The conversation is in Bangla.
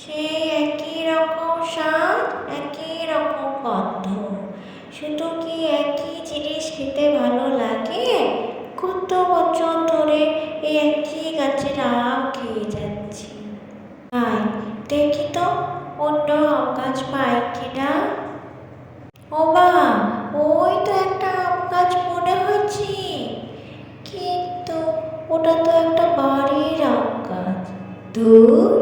সেই একই রকম স্বাদ, একই রকম গন্ধ। শুধু কি একই জিনিস খেতে ভালো লাগে? কত বছর ধরে এই একই গাছের আম খেয়ে যাচ্ছি। তাই দেখি তো অন্য আম গাছ পাই কিনা। ও মা, ওই তো একটা আম গাছ মনে হচ্ছে, কিন্তু ওটা তো একটা বাড়ির আম গাছ। দূর,